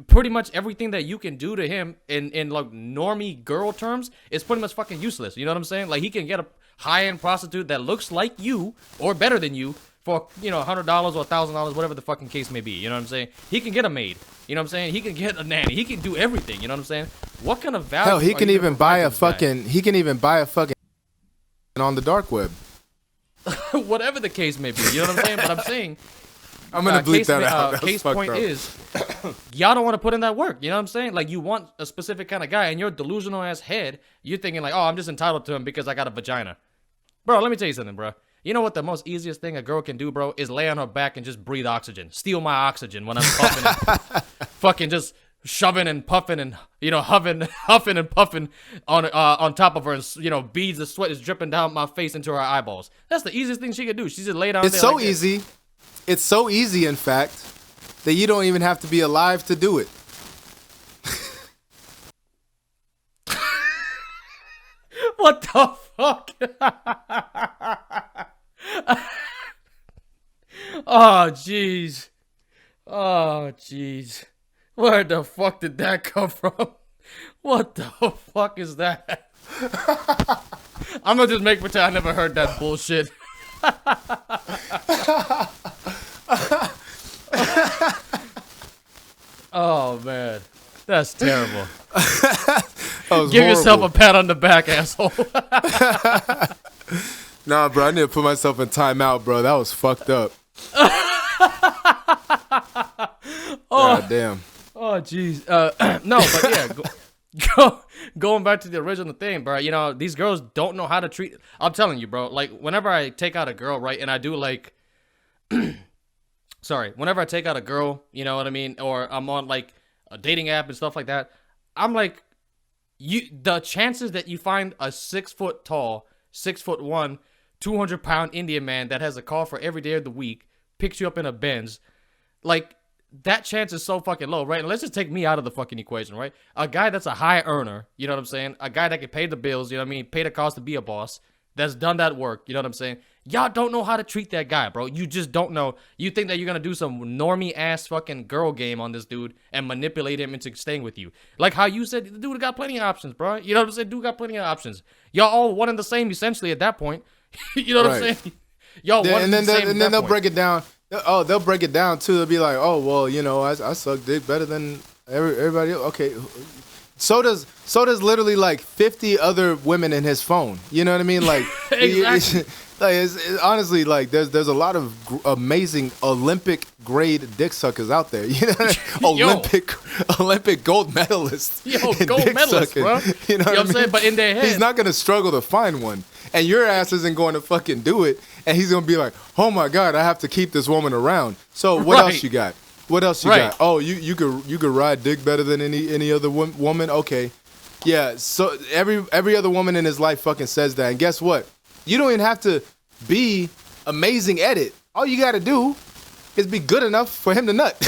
Speaker 4: Pretty much everything that you can do to him in like normie girl terms is pretty much fucking useless. You know what I'm saying? Like he can get a high-end prostitute that looks like you or better than you for, you know, $100 or $1,000, whatever the fucking case may be. You know what I'm saying? He can get a maid. You know what I'm saying? He can get a nanny. He can do everything. You know what I'm saying? What kind of value?
Speaker 1: Hell, he can even buy a
Speaker 4: fucking.
Speaker 1: fucking on the dark web.
Speaker 4: Whatever the case may be. You know what I'm saying? But I'm saying.
Speaker 1: I'm gonna bleep that out. That was
Speaker 4: Case
Speaker 1: fucked
Speaker 4: point
Speaker 1: up.
Speaker 4: is, y'all don't want to put in that work. You know what I'm saying? Like you want a specific kind of guy, and your delusional ass head, you're thinking like, oh, I'm just entitled to him because I got a vagina. Bro, let me tell you something, bro. You know what the most easiest thing a girl can do, bro, is lay on her back and just breathe oxygen. Steal my oxygen when I'm puffing and fucking just shoving and puffing and, you know, huffing and puffing on top of her, and, you know, beads of sweat is dripping down my face into her eyeballs. That's the easiest thing she could do. She just lay down
Speaker 1: It's
Speaker 4: there
Speaker 1: so
Speaker 4: like this.
Speaker 1: easy. It's so easy, in fact, that you don't even have to be alive to do it.
Speaker 4: What the fuck? Oh, jeez. Oh, jeez. Where the fuck did that come from? What the fuck is that? I'm gonna just make pretend I never heard that bullshit. Oh, man. That's terrible. Give yourself a pat on the back, asshole.
Speaker 1: Nah, bro, I need to put myself in timeout, bro. That was fucked up. God damn.
Speaker 4: Oh, jeez. No, but yeah, going back to the original thing, bro. You know, these girls don't know how to treat. I'm telling you, bro. Like, whenever I take out a girl, right, and I do like, sorry, whenever I take out a girl, you know what I mean, or I'm on like a dating app and stuff like that, I'm like, the chances that you find a 6 foot tall, 6'1", 200-pound Indian man that has a car for every day of the week, picks you up in a Benz, like, that chance is so fucking low, right? And let's just take me out of the fucking equation, right? A guy that's a high earner, you know what I'm saying? A guy that can pay the bills, you know what I mean? Pay the cost to be a boss, that's done that work, you know what I'm saying? Y'all don't know how to treat that guy, bro. You just don't know. You think that you're gonna do some normie-ass fucking girl game on this dude and manipulate him into staying with you. Like how you said, the dude got plenty of options, bro. You know what I'm saying? Dude got plenty of options. Y'all all one and the same, essentially, at that point. You know what I'm saying? Y'all one and the same.
Speaker 1: And then they'll break it down. Oh, they'll break it down too. They'll be like, "Oh, well, you know, I suck dick better than everybody else." Okay, so does literally like 50 other women in his phone. You know what I mean? Like,
Speaker 4: exactly.
Speaker 1: it's honestly like there's a lot of amazing Olympic grade dick suckers out there. You know, Olympic gold medalists.
Speaker 4: Yo, gold medalists, bro.
Speaker 1: You know what I'm saying?
Speaker 4: But in their head,
Speaker 1: he's not gonna struggle to find one. And your ass isn't going to fucking do it. And he's going to be like, oh, my God, I have to keep this woman around. So what else you got? What else you got? Oh, you could ride dick better than any other woman? Okay. Yeah, so every other woman in his life fucking says that. And guess what? You don't even have to be amazing at it. All you got to do is be good enough for him to nut.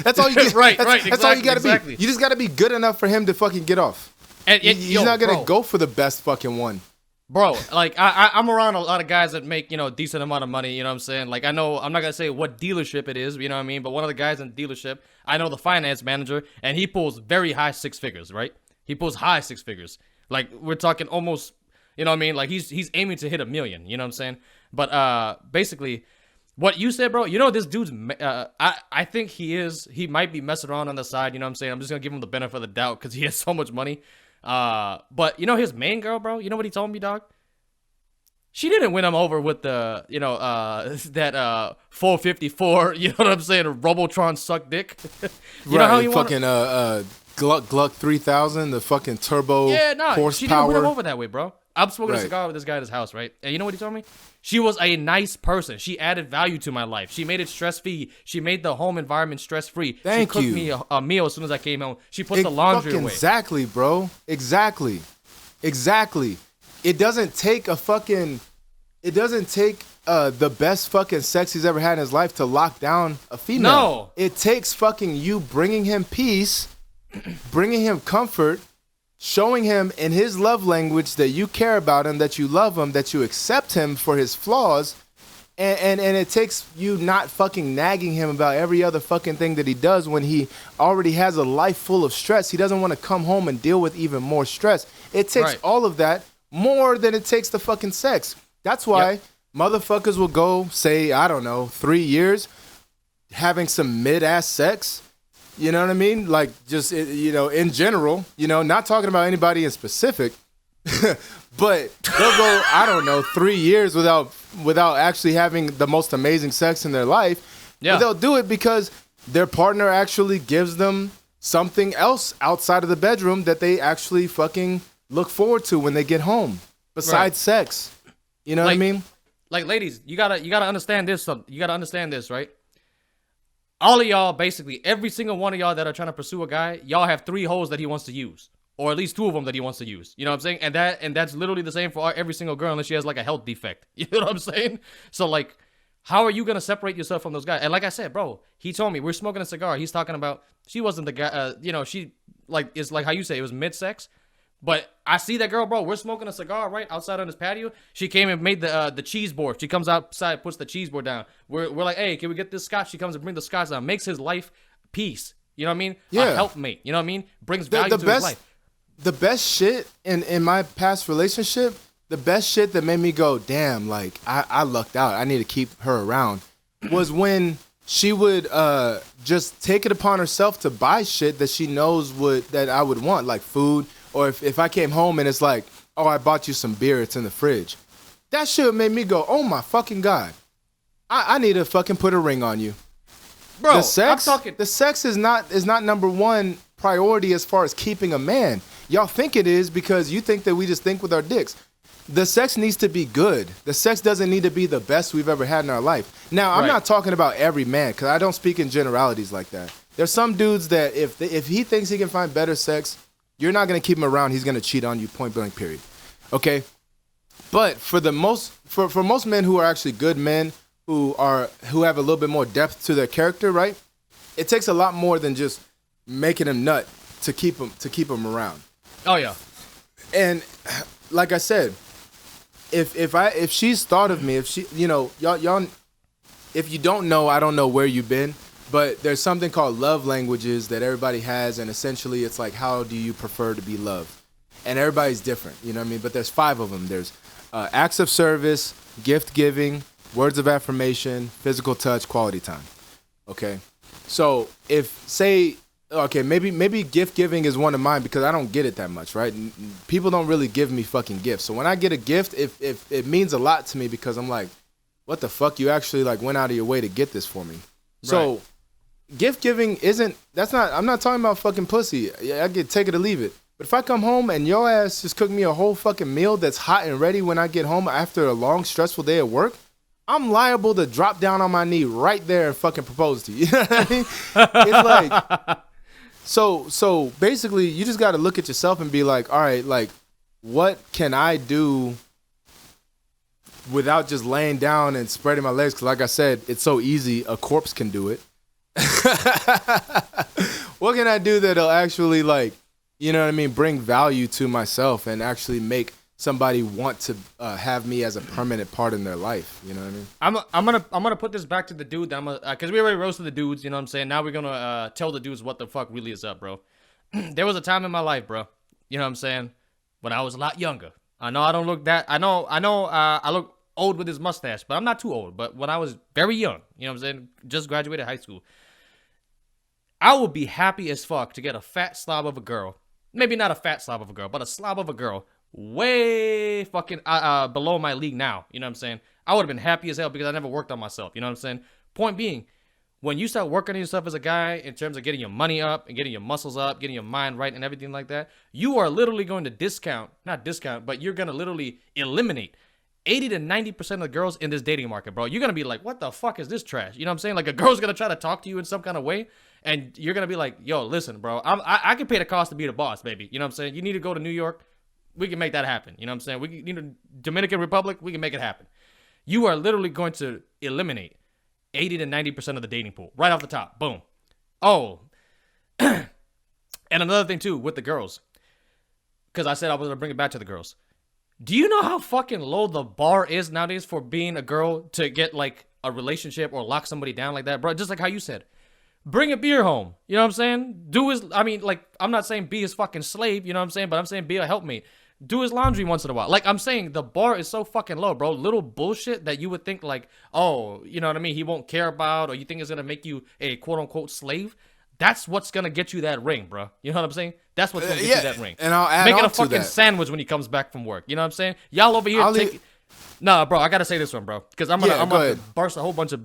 Speaker 1: That's all you get. That's all you got to be. You just got to be good enough for him to fucking get off. And he's not going to go for the best fucking one.
Speaker 4: Bro, like, I'm around a lot of guys that make, you know, a decent amount of money, you know what I'm saying? Like, I know, I'm not going to say what dealership it is, you know what I mean? But one of the guys in the dealership, I know the finance manager, and he pulls very high 6 figures, right? He pulls high 6 figures. Like, we're talking almost, you know what I mean? Like, he's aiming to hit $1 million, you know what I'm saying? But basically, what you said, bro, you know, this dude's, I think he might be messing around on the side, you know what I'm saying? I'm just going to give him the benefit of the doubt because he has so much money. But you know his main girl, bro? You know what he told me, dog? She didn't win him over with the, you know, that 454, you know what I'm saying, Robotron suck dick. You know how he
Speaker 1: fucking Gluck 3000, the fucking turbo horsepower.
Speaker 4: She didn't win him over that way, bro. I'm smoking a cigar with this guy at his house, right? And you know what he told me? She was a nice person. She added value to my life. She made it stress-free. She made the home environment stress-free. She cooked me a meal as soon as I came home. She put the laundry away.
Speaker 1: Exactly, bro. Exactly. It doesn't take the best fucking sex he's ever had in his life to lock down a female.
Speaker 4: No.
Speaker 1: It takes fucking you bringing him peace, bringing him comfort, showing him in his love language that you care about him, that you love him, that you accept him for his flaws, and it takes you not fucking nagging him about every other fucking thing that he does when he already has a life full of stress. He doesn't want to come home and deal with even more stress. It takes all of that more than it takes the fucking sex. That's why motherfuckers will go, say, I don't know, 3 years having some mid-ass sex. You know what I mean? Like, just, you know, in general, you know, not talking about anybody in specific, but they'll go, I don't know, 3 years without actually having the most amazing sex in their life. Yeah. But they'll do it because their partner actually gives them something else outside of the bedroom that they actually fucking look forward to when they get home, besides sex. You know what I mean?
Speaker 4: Like, ladies, you gotta understand this. You gotta understand this, right? All of y'all, basically, every single one of y'all that are trying to pursue a guy, y'all have 3 holes that he wants to use. Or at least 2 of them that he wants to use. You know what I'm saying? And that's literally the same for every single girl unless she has, like, a health defect. You know what I'm saying? So, like, how are you going to separate yourself from those guys? And like I said, bro, he told me, we're smoking a cigar. He's talking about, she wasn't the guy, you know, she, like, it's like how you say, it was mid-sex. But I see that girl, bro. We're smoking a cigar right outside on his patio. She came and made the cheese board. She comes outside, puts the cheese board down. We're like, hey, can we get this scotch? She comes and brings the scotch down. Makes his life peace. You know what I mean? Yeah. A helpmate. You know what I mean? Brings value to his life.
Speaker 1: The best shit in my past relationship, the best shit that made me go, damn, like, I lucked out. I need to keep her around, was when she would just take it upon herself to buy shit that she knows that I would want, like food. Or if I came home and it's like, oh, I bought you some beer, it's in the fridge. That shit made me go, oh my fucking God. I need to fucking put a ring on you.
Speaker 4: Bro,
Speaker 1: the sex is not number one priority as far as keeping a man. Y'all think it is because you think that we just think with our dicks. The sex needs to be good. The sex doesn't need to be the best we've ever had in our life. Now, I'm not talking about every man because I don't speak in generalities like that. There's some dudes that if he thinks he can find better sex you're not gonna keep him around. He's gonna cheat on you. Point blank. Period. Okay. But for most men who are actually good men who have a little bit more depth to their character, right? It takes a lot more than just making him nut to keep him around.
Speaker 4: Oh yeah.
Speaker 1: And like I said, if she's thought of me, if she, y'all, if you don't know, I don't know where you've been, but there's something called love languages that everybody has, and essentially it's like, how do you prefer to be loved? And everybody's different, you know what I mean? But there's 5 of them. There's acts of service, gift giving, words of affirmation, physical touch, quality time. Okay, so maybe gift giving is one of mine because I don't get it that much, right? People don't really give me fucking gifts. So when I get a gift, if it means a lot to me because I'm like, what the fuck? You actually like went out of your way to get this for me. So gift giving I'm not talking about fucking pussy. I get take it or leave it. But if I come home and your ass just cook me a whole fucking meal that's hot and ready when I get home after a long, stressful day at work, I'm liable to drop down on my knee right there and fucking propose to you. You know what I mean? It's like, so basically you just got to look at yourself and be like, all right, like, what can I do without just laying down and spreading my legs? Because like I said, it's so easy. A corpse can do it. What can I do that'll actually, like, you know what I mean, bring value to myself and actually make somebody want to have me as a permanent part in their life? You know what I mean?
Speaker 4: I'm gonna put this back to the dude that because we already roasted the dudes. You know what I'm saying? Now we're gonna tell the dudes what the fuck really is up, bro. There was a time in my life, bro. You know what I'm saying? When I was a lot younger. I know I don't look that. I know. I look old with this mustache, but I'm not too old. But when I was very young, you know what I'm saying? Just graduated high school. I would be happy as fuck to get a fat slob of a girl. Maybe not a fat slob of a girl, but a slob of a girl way fucking below my league now. You know what I'm saying? I would have been happy as hell because I never worked on myself. You know what I'm saying? Point being, when you start working on yourself as a guy in terms of getting your money up and getting your muscles up, getting your mind right and everything like that, you are literally going to but you're going to literally eliminate 80 to 90% of the girls in this dating market, bro. You're going to be like, what the fuck is this trash? You know what I'm saying? Like, a girl's going to try to talk to you in some kind of way, and you're going to be like, yo, listen, bro, I can pay the cost to be the boss, baby. You know what I'm saying? You need to go to New York. We can make that happen. You know what I'm saying? We need a Dominican Republic. We can make it happen. You are literally going to eliminate 80 to 90% of the dating pool right off the top. Boom. Oh, and another thing, too, with the girls, because I said I was going to bring it back to the girls. Do you know how fucking low the bar is nowadays for being a girl to get, like, a relationship or lock somebody down like that, bro? Just like how you said. Bring a beer home. You know what I'm saying? I'm not saying be his fucking slave, you know what I'm saying? But I'm saying be a helpmate. Do his laundry once in a while. Like, I'm saying the bar is so fucking low, bro. Little bullshit that you would think, like, oh, you know what I mean? He won't care about, or you think it's going to make you a quote-unquote slave. That's what's going to get you that ring, bro. You know what I'm saying? That's what's going to get you that ring.
Speaker 1: And I'll add
Speaker 4: Making
Speaker 1: on
Speaker 4: a fucking
Speaker 1: that.
Speaker 4: Sandwich when he comes back from work. You know what I'm saying? Y'all over here Nah, bro, I got to say this one, bro. Because I'm going to burst a whole bunch of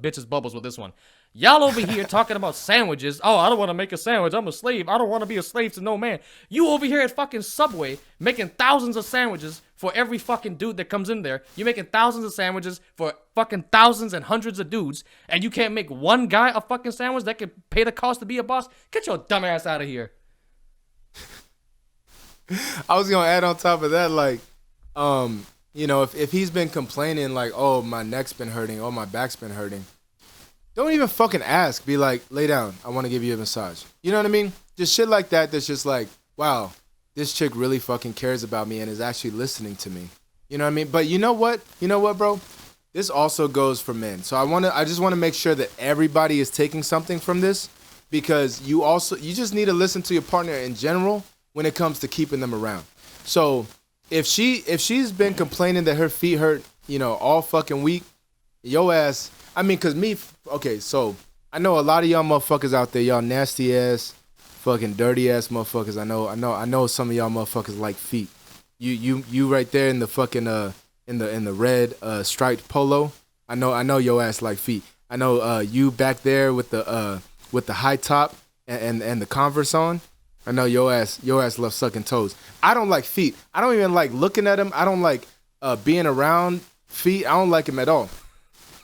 Speaker 4: bitches' bubbles with this one. Y'all over here talking about sandwiches. Oh, I don't want to make a sandwich. I'm a slave. I don't want to be a slave to no man. You over here at fucking Subway making thousands of sandwiches for every fucking dude that comes in there. You're making thousands of sandwiches for fucking thousands and hundreds of dudes, and you can't make one guy a fucking sandwich that can pay the cost to be a boss? Get your dumb ass out of here.
Speaker 1: I was going to add on top of that, like, you know, if he's been complaining, like, oh, my neck's been hurting, oh, my back's been hurting, don't even fucking ask. Be like, lay down. I want to give you a massage. You know what I mean? Just shit like that that's just like, wow, this chick really fucking cares about me and is actually listening to me. You know what I mean? But you know what? You know what, bro? This also goes for men. So I just want to make sure that everybody is taking something from this, because you just need to listen to your partner in general when it comes to keeping them around. So if she's been complaining that her feet hurt, you know, all fucking week, yo ass, I mean, cause me, okay, so I know a lot of y'all motherfuckers out there, y'all nasty ass, fucking dirty ass motherfuckers. I know some of y'all motherfuckers like feet. You right there in the fucking in the red striped polo. I know your ass like feet. I know you back there with the high top and the Converse on. I know your ass loves sucking toes. I don't like feet. I don't even like looking at them. I don't like being around feet. I don't like them at all.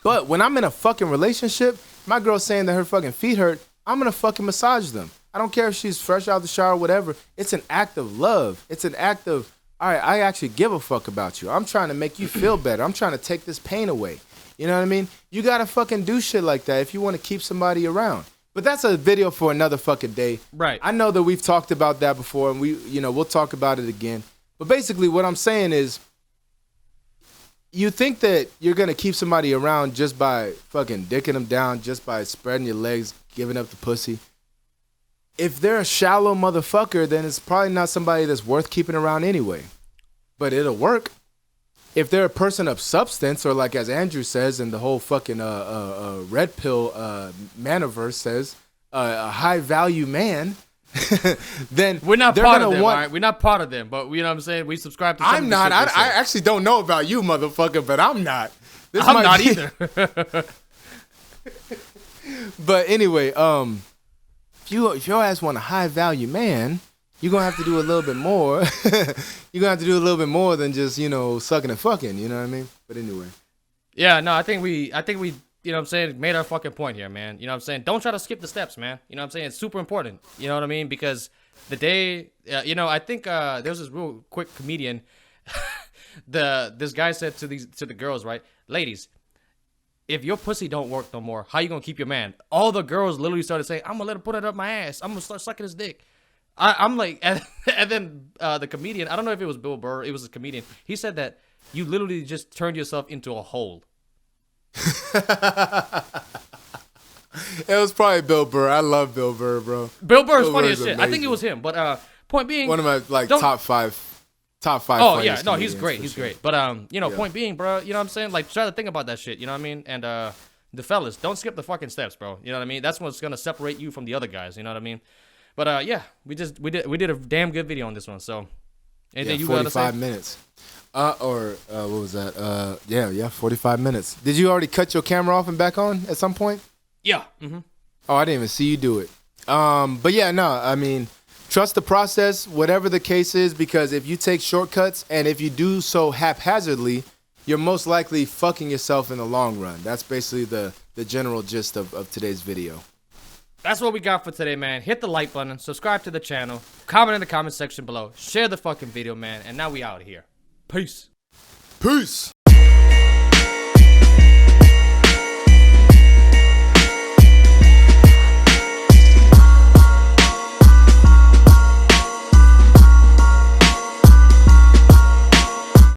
Speaker 1: But when I'm in a fucking relationship, my girl's saying that her fucking feet hurt, I'm gonna fucking massage them.
Speaker 5: I don't care if she's fresh out the shower or whatever. It's an act of love. It's an act of, all right, I actually give a fuck about you. I'm trying to make you feel better. I'm trying to take this pain away. You know what I mean? You gotta fucking do shit like that if you want to keep somebody around. But that's a video for another fucking day.
Speaker 4: Right.
Speaker 5: I know that we've talked about that before, and we'll talk about it again. But basically, what I'm saying is, you think that you're gonna keep somebody around just by fucking dicking them down, just by spreading your legs, giving up the pussy. If they're a shallow motherfucker, then it's probably not somebody that's worth keeping around anyway. But it'll work. If they're a person of substance, or like as Andrew says, and the whole fucking red pill manaverse says, a high value man, then
Speaker 4: we're not
Speaker 5: they're
Speaker 4: part of
Speaker 5: gonna
Speaker 4: them,
Speaker 5: want.
Speaker 4: all right? We're not part of them, but you know what I'm saying? We subscribe to some
Speaker 5: I'm
Speaker 4: of the
Speaker 5: not.
Speaker 4: shit they
Speaker 5: I
Speaker 4: say.
Speaker 5: actually don't know about you, motherfucker, but I'm not. This
Speaker 4: I'm
Speaker 5: might
Speaker 4: not
Speaker 5: be-
Speaker 4: either.
Speaker 5: But anyway, if your ass want a high value man, you're gonna have to do a little bit more. You're gonna have to do a little bit more than just, sucking and fucking, you know what I mean? But anyway.
Speaker 4: Yeah, no, I think we, you know what I'm saying, made our fucking point here, man. You know what I'm saying? Don't try to skip the steps, man. You know what I'm saying? It's super important. You know what I mean? Because the day, I think there was this real quick comedian. This guy said to the girls, right? Ladies, if your pussy don't work no more, how you gonna keep your man? All the girls literally started saying, I'm gonna let him put it up my ass. I'm gonna start sucking his dick. I'm like, and then the comedian, I don't know if it was Bill Burr, it was a comedian. He said that you literally just turned yourself into a hole.
Speaker 5: It was probably Bill Burr. I love Bill Burr, bro.
Speaker 4: Bill Burr's
Speaker 5: Bill
Speaker 4: funny
Speaker 5: Burr's
Speaker 4: as shit. I think
Speaker 5: amazing.
Speaker 4: it was him. But point being,
Speaker 5: One of my
Speaker 4: don't-
Speaker 5: top five. Oh
Speaker 4: oh yeah, no, he's great.
Speaker 5: for
Speaker 4: He's
Speaker 5: sure.
Speaker 4: great. But point being, bro, you know what I'm saying? Like, try to think about that shit. You know what I mean? And the fellas, don't skip the fucking steps, bro. You know what I mean? That's what's gonna separate you from the other guys. You know what I mean? But yeah, we did a damn good video on this one. So, anything you gotta say?
Speaker 5: 45 minutes. What was that? Yeah, 45 minutes. Did you already cut your camera off and back on at some point?
Speaker 4: Yeah. Mm-hmm.
Speaker 5: Oh, I didn't even see you do it. But yeah, no, I mean, trust the process, whatever the case is, because if you take shortcuts and if you do so haphazardly, you're most likely fucking yourself in the long run. That's basically the general gist of today's video.
Speaker 4: That's what we got for today, man. Hit the like button, subscribe to the channel, comment in the comment section below, share the fucking video, man. And now we out here. Peace.
Speaker 5: Peace.